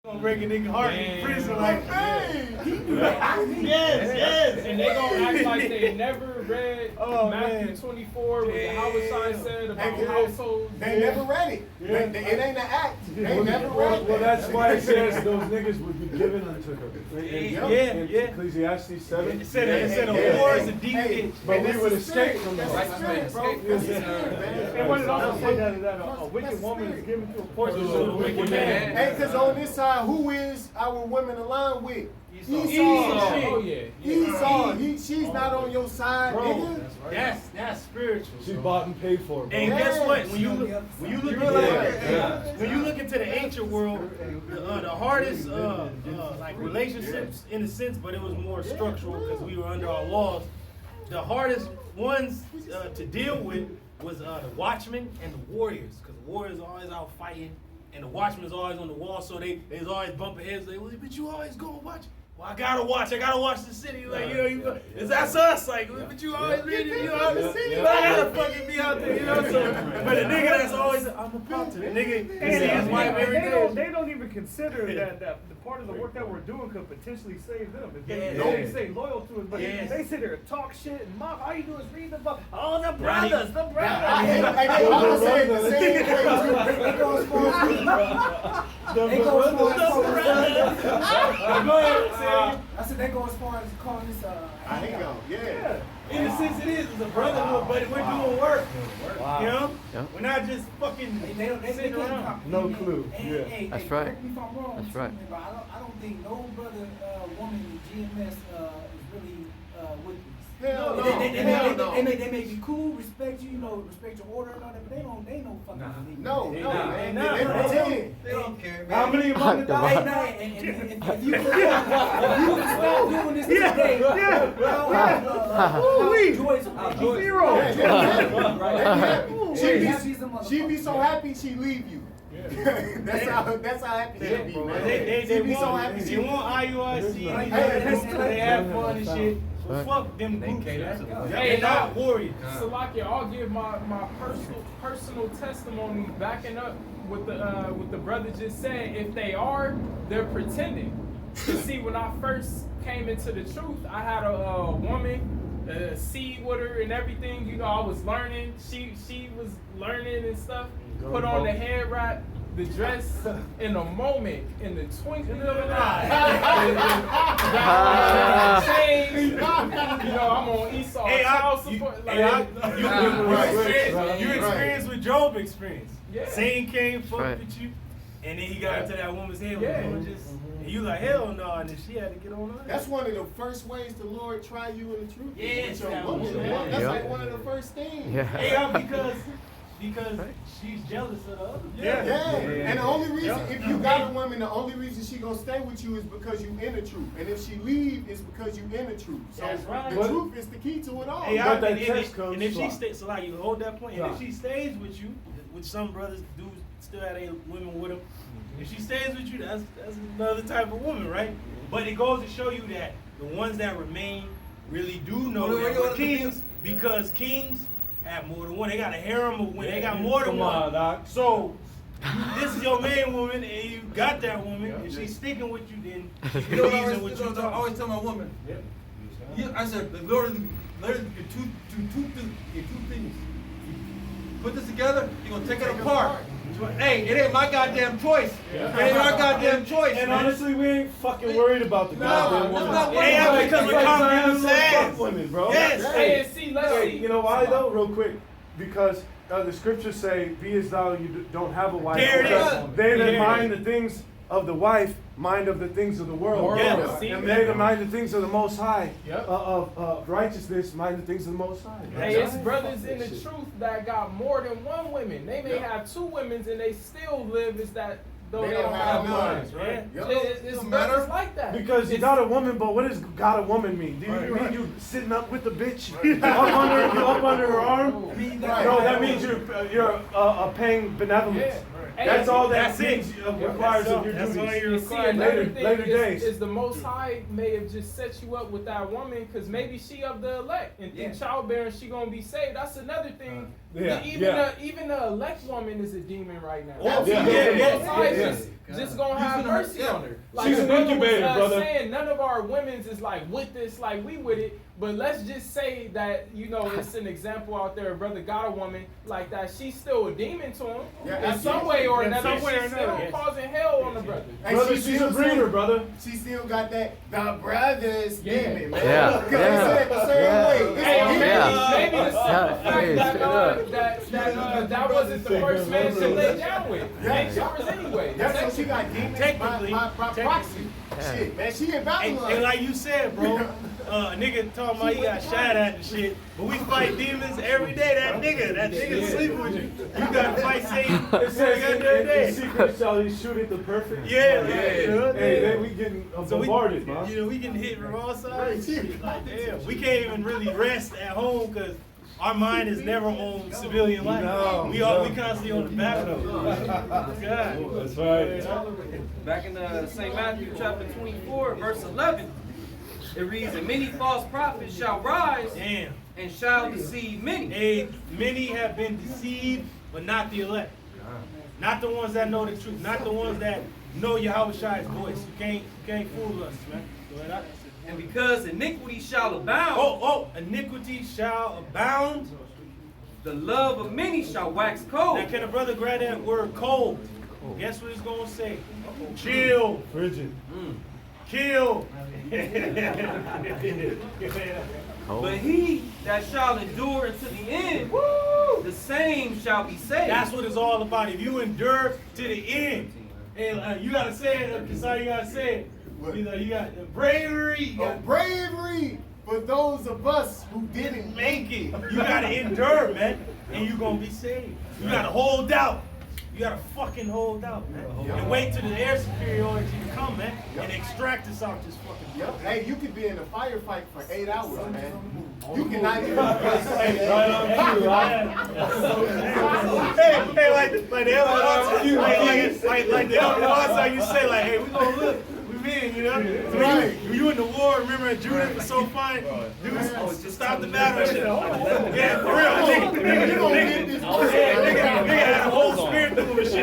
Gonna break a nigga heart in prison like, hey! Yes, and they gonna act like they never read Matthew 24, what the Howard said about households. They never read it. It ain't an act. They never read it. Well, that's why it says those niggas would be given unto her. In Ecclesiastes 7. It said a war is a deep ditch. But we would escape from that. And what it also say that a wicked woman is given to a portion of a wicked man. Hey, because on this side, who is our women aligned with? Esau. Oh, yeah. Esau. She's not on your side, nigga. That's spiritual. She bought and paid for it. And guess what? When you look into the ancient world, the hardest like relationships in a sense, but it was more structural because we were under our laws. The hardest ones to deal with was the watchmen and the warriors, because the warriors are always out fighting, and the watchmen is always on the wall, so they was always bumping heads. Like, well, but you always go and watch. Well, I gotta watch the city. Like, that's us. Like, but you always reading, I gotta fucking be out there, So, but the nigga that's always, I'm a pop to the nigga, he see his wife every day. They don't even consider that the part of the work that we're doing could potentially save them. If they stay loyal to it, but they sit there and talk shit and mock. All you do is read the book. Oh, the brothers. I hate I'm saying the same thing. They go as far Go ahead, I said they go as far as calling this I hate them. Yeah. In a sense, it is. It's a brotherhood, but we're doing work. Wow. You know? Yeah. We're not just fucking sitting around. No clue. Yeah. That's right. Correct me if I'm wrong. That's right. But I don't think no brother, woman in GMS is really with me. Hell no. They may be cool, respect you, respect your order and all that, but they ain't no fucking believe. No, man. They They pretend. They don't care, man. How many among the If you stop doing this today, She be so happy she leave you. That's how happy she be, man. They be so happy. They want IUIC. They have fun and shit. Well, fuck them groups. They not warriors. Salakia, I'll give my personal testimony backing up what the brother just said. If they are, they're pretending. You see, when I first came into the truth, I had a woman, seed with her and everything. I was learning. She was learning and stuff. Put on the hair wrap, the dress, in a moment, in the twinkling of an eye. Changed. I'm on Esau's house. You experienced what Job experienced. Yeah. Satan came, fucked with you, and then he got into that woman's head. And you like, hell no, and then she had to get on her. That's one of the first ways the Lord try you in the truth. Yes, With your woman. That's like one of the first things. Because she's jealous of the other. Yeah. And the only reason, if you got a woman, the only reason she gonna stay with you is because you in the truth. And if she leave, it's because you in the truth. So That's right. the truth is the key to it all. And if she stays, so like you hold that point, and if she stays with you, which some brothers do still have their women with them, if she stays with you, that's another type of woman, right? But it goes to show you that the ones that remain really do know that we're kings, because kings have more than one. They got a harem of women. They got more than one. So this is your main woman, and you got that woman. If she's sticking with you, then you know what I always tell my woman. I said, the Lord, there's two things. Put this together, you're gonna take it apart. Hey, it ain't my goddamn choice. It ain't our goddamn choice. And honestly, we ain't fucking worried about the goddamn woman. Yeah, because we're confident women, bro. Yes. Hey, let's see. You know why though? Real quick, because the scriptures say, "Be as thou you don't have a wife." There it is. They that mind the things of the wife, mind of the things of the world. Yes. And they that mind the things of the Most High, of righteousness, mind the things of the Most High. Hey, it's brothers in the truth that got more than one woman. They may have two women and they still live as that though they don't have one. right? It's brothers like that. Because you got a woman, but what does got a woman mean? Do you mean you sitting up with the bitch up under her arm? No, that means you're paying benevolence. That's all that means requires of your duties. Later days. Is the Most High may have just set you up with that woman because maybe she of the elect and through childbearing she gonna be saved. That's another thing Even the elect woman is a demon right now. Oh, Just gonna have mercy on her. Like She's an incubator, brother. Saying none of our women's is like with this, like we with it. But let's just say that, you know, it's an example out there. A brother got a woman like that. She's still a demon to him in some way or another. She's still causing hell on the brother. Brother, she's a breeder, brother. She still got that the brothers demon, man. Yeah. Maybe the simple fact that wasn't the first man she laid down with. Yours anyway. That's what she got demons by proxy. Shit, man, she in Babylon. And like you said, bro, a nigga talking about he got shot at and shit, but we fight demons every day. That nigga sleeping with you. You gotta fight Satan every day. Secret shall he shoot at the perfect? Yeah. Hey, we getting bombarded, man. You know, we getting hit from all sides. Like, damn, we can't even really rest at home because our mind is never on civilian life. We constantly on the battlefield. God. That's right. Back in St. Matthew chapter 24, verse 11, it reads, "And many false prophets shall rise and shall deceive many." Many have been deceived, but not the elect. Not the ones that know the truth. Not the ones that know Yahweh's voice. You can't fool us, man. Go ahead. And because iniquity shall abound, iniquity shall abound, the love of many shall wax cold. Now, can a brother grab that word cold? Guess what it's gonna say? Chill. Frigid. Kill. But he that shall endure unto the end, the same shall be saved. That's what it's all about. If you endure to the end, and you gotta say it, Kasai, you gotta say it. You got bravery. Bravery for those of us who didn't make it. You gotta endure, man, and you're gonna be saved. You gotta hold out. You gotta fucking hold out, man. And wait till the air superiority to come, man, and extract us out this fucking. Hey, you could be in a firefight for 8 hours, man. You cannot even. Hey, like the elder like the elder Watson, you say like, hey, we gonna look. You know? So right. you in the war, remember Judith was so fine? Dudes to stop the battle and shit. Yeah, for real. Nigga had a whole spirit through him and shit.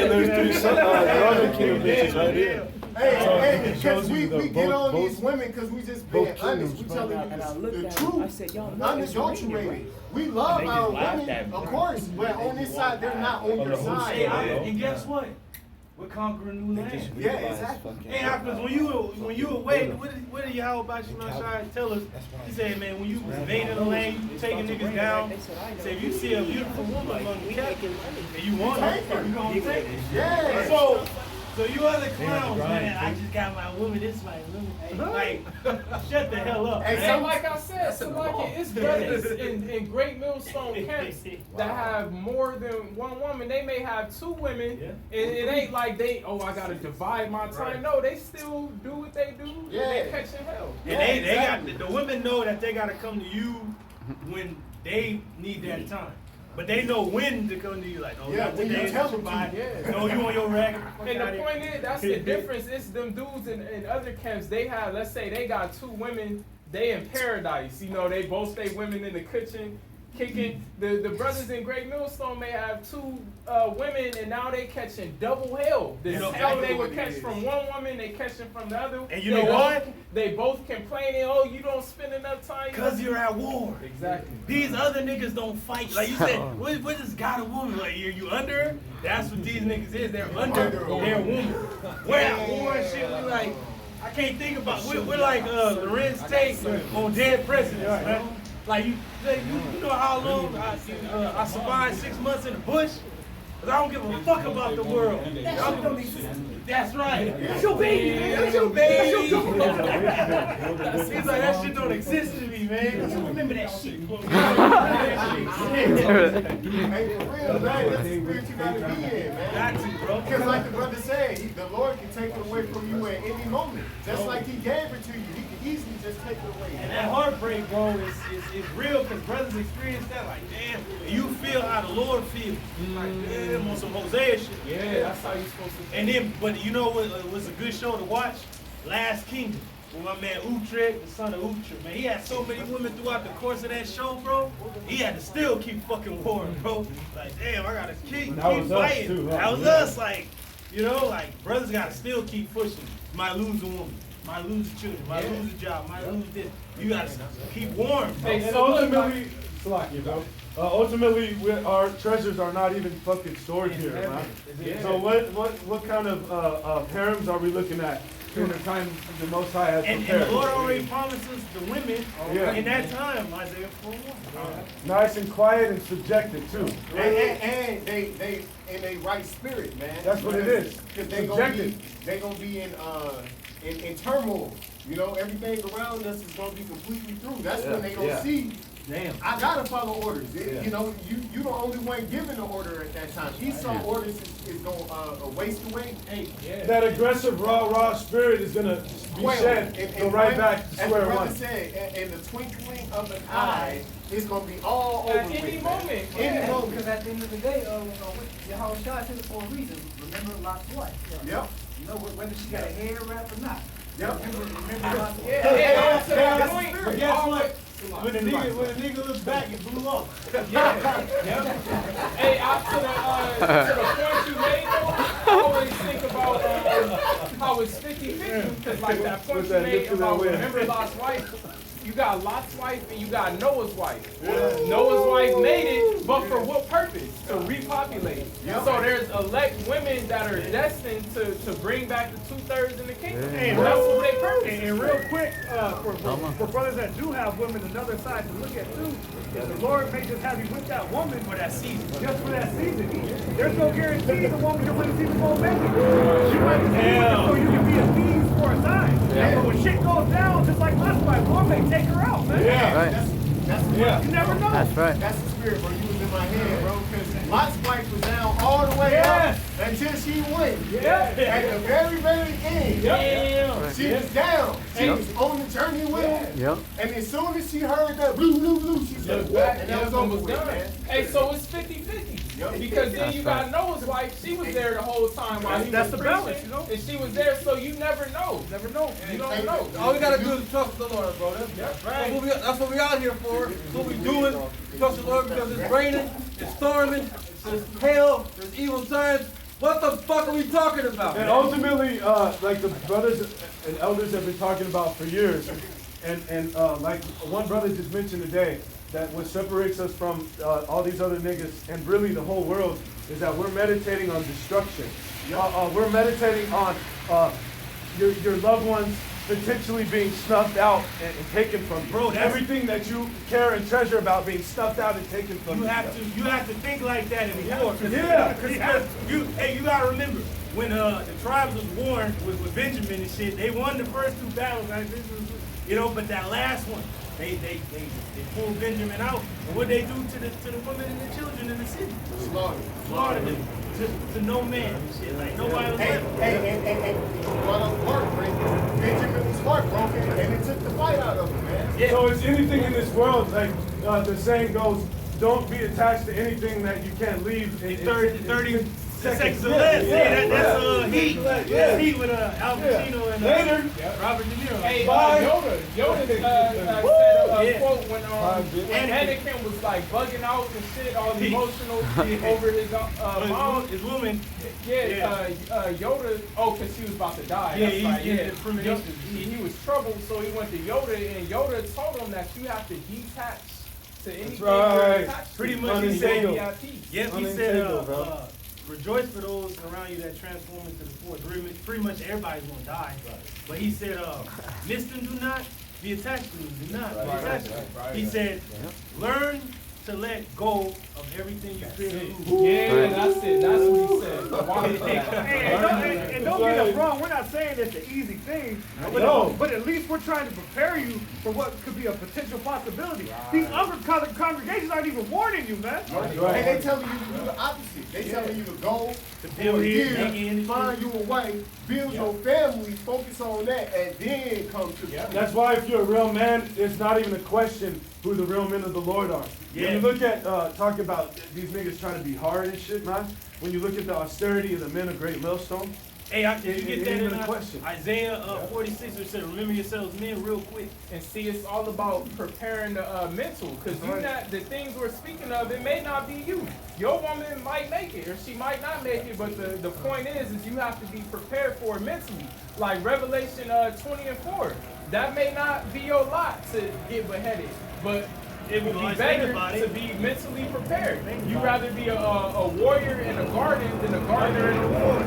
There's 3 brother king bitches right here. Hey, because we get on these women because we just being honest. We telling you the truth, unadulterated. We love our women, of course, but on this side, they're not on your side. And guess what? We're conquering new land. Yeah, exactly. Hey, because when you away, what did Yahweh about you tell us? He said, man, when you invading the land, you taking niggas down. He said, if you see a beautiful woman among the captives and you want her, you gonna take it. Yeah. So you other clowns, man, I just got my woman, this my woman. Like, shut the hell up. And like I said, it's brothers in Great Millstone camps that have more than one woman. They may have 2 women, and it ain't like I gotta divide my time. No, they still do what they do, and they catching hell. And they got the women know that they gotta come to you when they need that time. But they know when to come to you, like, when you tell them no, you on your rack. And the point is, that's the difference. It's them dudes in other camps. They have, let's say, they got 2 women. They in paradise. You know, they both stay women in the kitchen, kicking. The brothers in Great Millstone may have 2 women, and now they catching double hell. The hell they would catch from one woman, they catching from the other. And you know what? They both complaining, oh, you don't spend enough time. Because you're at war. Exactly. These other niggas don't fight. Like you said, what is God a woman? Like, you under her? That's what these niggas is. They're under their woman. We're at war and shit. We like, I can't think about, we're like Lorenz Tate on Dead Presidents, man. Like, you know how long I survived 6 months in the bush? Cause I don't give a fuck about the world. That's right. That's your baby, man. That's your baby. He's like, that shit don't exist to me, man. Remember that shit. Hey, for real, man. That's the spirit you gotta be in, man. Got to, bro. Because like the brother said, the Lord can take it away from you at any moment. Just like he gave it to you. He can easily just take it away. And that heartbreak, bro, is real because brothers experience that. Like, damn, you feel how the Lord feels. Like, damn, on some Hosea shit. Yeah, that's how you're supposed to. And then, but you know what was a good show to watch? Last Kingdom. with my man Utrecht, the son of Utrecht, man. He had so many women throughout the course of that show, bro. He had to still keep fucking warring, bro. Like, damn, I gotta keep fighting. Too, huh? That was us, like, you know, like, brothers gotta still keep pushing. Might lose a woman, might lose a children, might lose a job, might lose this. You gotta keep warm, bro. And ultimately, ultimately, our treasures are not even fucking stored here, man. So what kind of harems are we looking at in the time the Most High has And prepared? the Lord already promises the women in that time, Isaiah 4:1. Nice and quiet and subjected too. And they in a right spirit, man. That's what it is. Because they gonna be in turmoil. You know, everything around us is gonna be completely through. That's when they gonna see. Damn. I gotta follow orders. You know, you the only one giving the order at that time. Esau orders is gonna waste away. Hey, That aggressive raw spirit is gonna be shed, go right back to square one. As the brother said, in the twinkling of an eye, it's gonna be all over At any with. moment. Any moment. Because at the end of the day, Yahweh Shai said it for a reason. Remember Lot's wife. Yep. You know, whether she got a hair wrap or not. Yep. Remember Lot's wife. Yeah, to that point, but guess what? When a nigga looks back, it blew up. Hey, to the point you made, though, I always think about how it's 50-50, because like that point you made about remember Lot's wife, you got Lot's wife and you got Noah's wife. Noah's wife made it, but for what purpose? To repopulate. So there's elect women that are destined to bring back the 2/3 in the kingdom. And that's what they purpose. And real quick, for brothers that do have women, another side to look at too, is the Lord may just have you with that woman For that season. just for that season. There's no guarantee the woman you're going to see the full message. She might be just so you can be appeased for a time. But when shit goes down, just like last time, Lord may take her out, man. That's You never know. That's right. That's the spirit, bro. You was in my head, bro. Because Lot's wife was down all the way up until she went. At the very, very end. She was down. She was on the journey with him. Yep. And as soon as she heard that blue, blue, blue, she said, what? And that was over with, man. Hey, so it's 50-50. Because then you got Noah's wife, she was there the whole time while he That's was the preaching, balance, you know? and she was there, so you never know. Never know. You don't know. All we gotta do is trust the Lord, bro. That's what we out here for. That's what we doing. Trust the Lord because it's raining, it's storming, there's hail, there's evil times. What the fuck are we talking about? And ultimately, like the brothers and elders have been talking about for years, and like one brother just mentioned today, that what separates us from all these other niggas and really the whole world is that we're meditating on destruction. We're meditating on your loved ones potentially being snuffed out and taken from you. Bro, everything that you care and treasure about being snuffed out and taken from you. You have to think like that in war. Yeah. Because you gotta remember when the tribes was warring with Benjamin and shit, they won the first 2 battles. Right? But that last one, they pulled Benjamin out. And what they do to the women and the children in the city? Slaughtered them to no man and shit. Like nobody was left. And brought up heartbreak. Benjamin was heartbroken, and it took the fight out of him, man. Yeah. So it's anything in this world, like the saying goes, don't be attached to anything that you can't leave. 30 seconds or less. That's Heat. That's Heat with Al Pacino and Later. Robert De Niro. Hey, Bye. Yoda said a quote when Anakin was like bugging out and shit, all emotional over his mom. His woman. Yoda, because she was about to die. He was troubled, so he went to Yoda, and Yoda told him that you have to detach to anything you're attached to. Pretty much he said, Yep, he said, rejoice for those around you that transform into the force. Pretty much everybody's gonna die. But he said, miss them, do not be attached to them. Do not be attached to them. He said, learn to let go of everything you fear to lose. Yeah, that's it. That's what he said. And don't get us wrong, we're not saying it's an easy thing, but at least we're trying to prepare you for what could be a potential possibility. These other congregations aren't even warning you, man. And they telling you to do the opposite. They telling you to go for a year, find you a wife, build your family, focus on that, and then come to the That's why if you're a real man, it's not even a question who the real men of the Lord are. When you look at, talk about these niggas trying to be hard and shit, man. When you look at the austerity of the men of Great Millstone, Hey, did you get that in question? Isaiah 46? It said, "Remember yourselves, men," real quick. And see, it's all about preparing the mental, because the things we're speaking of, it may not be you. Your woman might make it, or she might not make it, but the point is you have to be prepared for it mentally. Like Revelation 20:4, that may not be your lot to get beheaded, but it would be better to be mentally prepared. You'd rather be a warrior in a garden than a gardener in a war.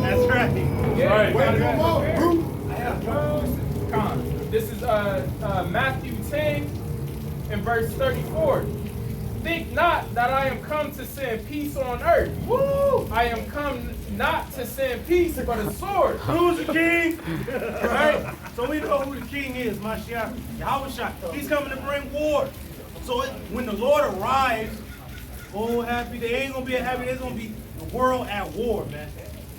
That's right. Yeah, Right. you gotta Come be on, prepared. Bruce. This is Matthew 10 and verse 34. Think not that I am come to send peace on earth. Woo! I am come not to send peace, but a sword. Who's the king? Right? So we know who the king is, Mashiach. Yahushua. He's coming to bring war. So when the Lord arrives, oh, happy, they ain't going to be happy. There's going to be the world at war, man.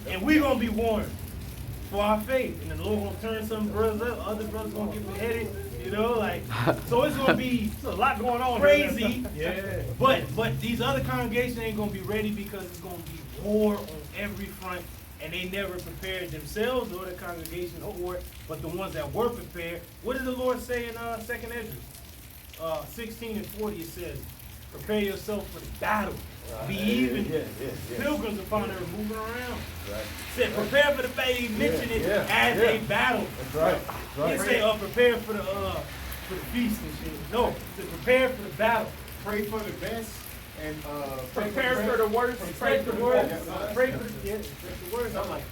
And we're going to be warned for our faith. And the Lord going to turn some brothers up. Other brothers going to get beheaded. You know, like, so it's going to be There's a lot going on. crazy. Yeah. But these other congregations ain't going to be ready because it's going to be war on every front. And they never prepared themselves or the congregation for it, but the ones that were prepared. What did the Lord say in 2nd Esdras? 16 and 40, it says, prepare yourself for the battle. Be even pilgrims upon earth moving around. Right. Said prepare for the battle. He mentioned it as a battle. That's right. He didn't say prepare for the feast and shit. No, to prepare for the battle. Pray for the best and Prepare for the worst. Pray for the worst. Pray for the words. I'm like,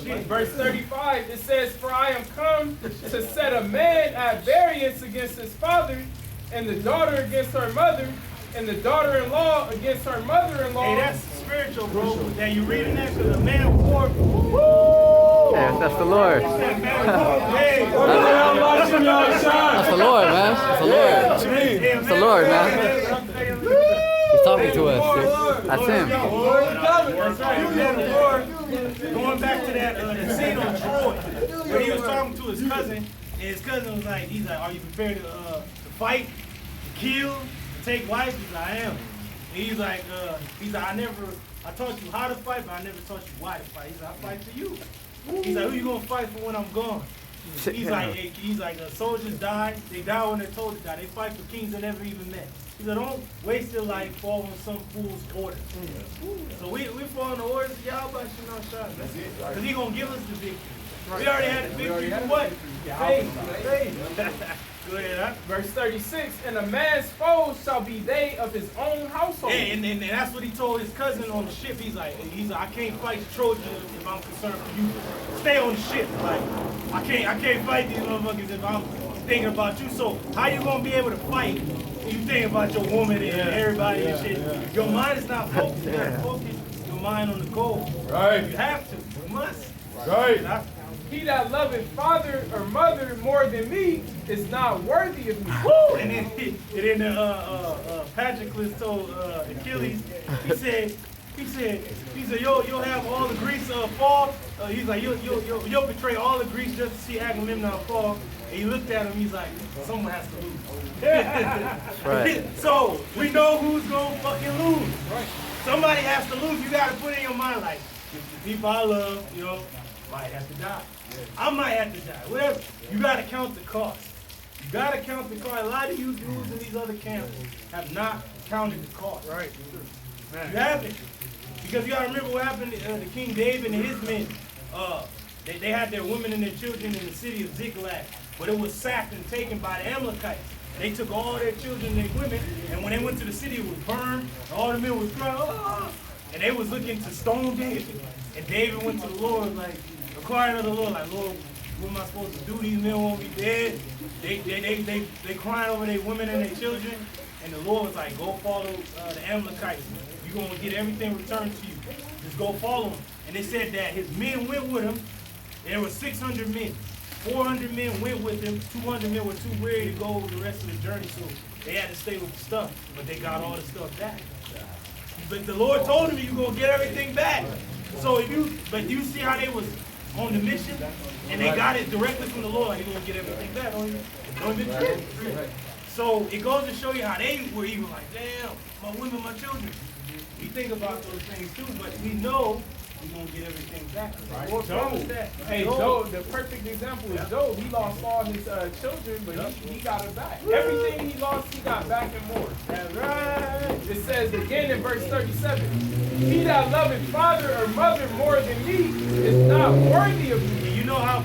Shit. Verse 35, it says, for I am come to set a man at variance against his father, and the daughter against her mother, and the daughter-in-law against her mother-in-law. hey, that's spiritual, bro. That you reading that because a man of war. Yeah, that's the Lord. Hey, That's the Lord, man. That's the Lord. That's the Lord, man. He's talking to us, dude. That's him. Going back to that the scene on Troy, where he was talking to his cousin, and his cousin was like, he's like, are you prepared to fight, to kill, to take wives? He's like, I am. And he's like, I taught you how to fight, but I never taught you why to fight. He's like, I fight for you. He's like, who you gonna fight for when I'm gone? He's like, soldiers die. They die when they're told to die. They fight for kings they never even met. He said, don't waste your life following some fool's orders. So we following the orders of Yahweh Shah. Because he gonna give us the victory. We already had the victory for what? Faith. Go ahead, huh? Verse 36, and a man's foes shall be they of his own household. Yeah, and that's what he told his cousin on the ship. He's like, I can't fight the Trojans if I'm concerned for you. Stay on the ship. Like, I can't fight these motherfuckers if I'm thinking about you. So how you gonna be able to fight when you think about your woman and everybody and shit? Your mind is not focused. You gotta focus your mind on the goal. Right. You have to. You must. Right. He that loveth father or mother more than me is not worthy of me. And then Patroclus told Achilles, he said, you'll have all the Greeks fall. He's like, you'll betray all the Greeks just to see Agamemnon fall. And he looked at him, he's like, someone has to lose. Right. So we know who's gonna fucking lose. Right. Somebody has to lose. You gotta put in your mind like, the people I love, might have to die. I might have to die. Whatever. You gotta count the cost. You gotta count the cost. A lot of you dudes in these other camps have not counted the cost. Right. You haven't. Because you gotta remember what happened to King David and his men. They had their women and their children in the city of Ziklag, but it was sacked and taken by the Amalekites. They took all their children and their women, and when they went to the city, it was burned. And all the men was crying, "Ah!" And they was looking to stone David. And David went to the Lord, like, inquiring of the Lord, like, Lord, what am I supposed to do? These men won't be dead. They crying over their women and their children. And the Lord was like, go follow the Amalekites. You're going to get everything returned to you. Just go follow them. And they said that his men went with him. There were 600 men. 400 men went with him. 200 men were too weary to go the rest of the journey, so they had to stay with the stuff. But they got all the stuff back. But the Lord told him, you're going to get everything back. So but you see how they was on the mission? And they got it directly from the Lord, like, you're going to get everything back. Don't even trip. So it goes to show you how they were even like, damn, my women, my children. We think about those things too, but we know we're gonna get everything back. Right. Lord promised that. Hey, Job, the perfect example is Job. He lost all his children, but he got it back. Everything he lost, he got back and more. That's right. It says again in verse 37, he that loveth father or mother more than me is not worthy of me. You know how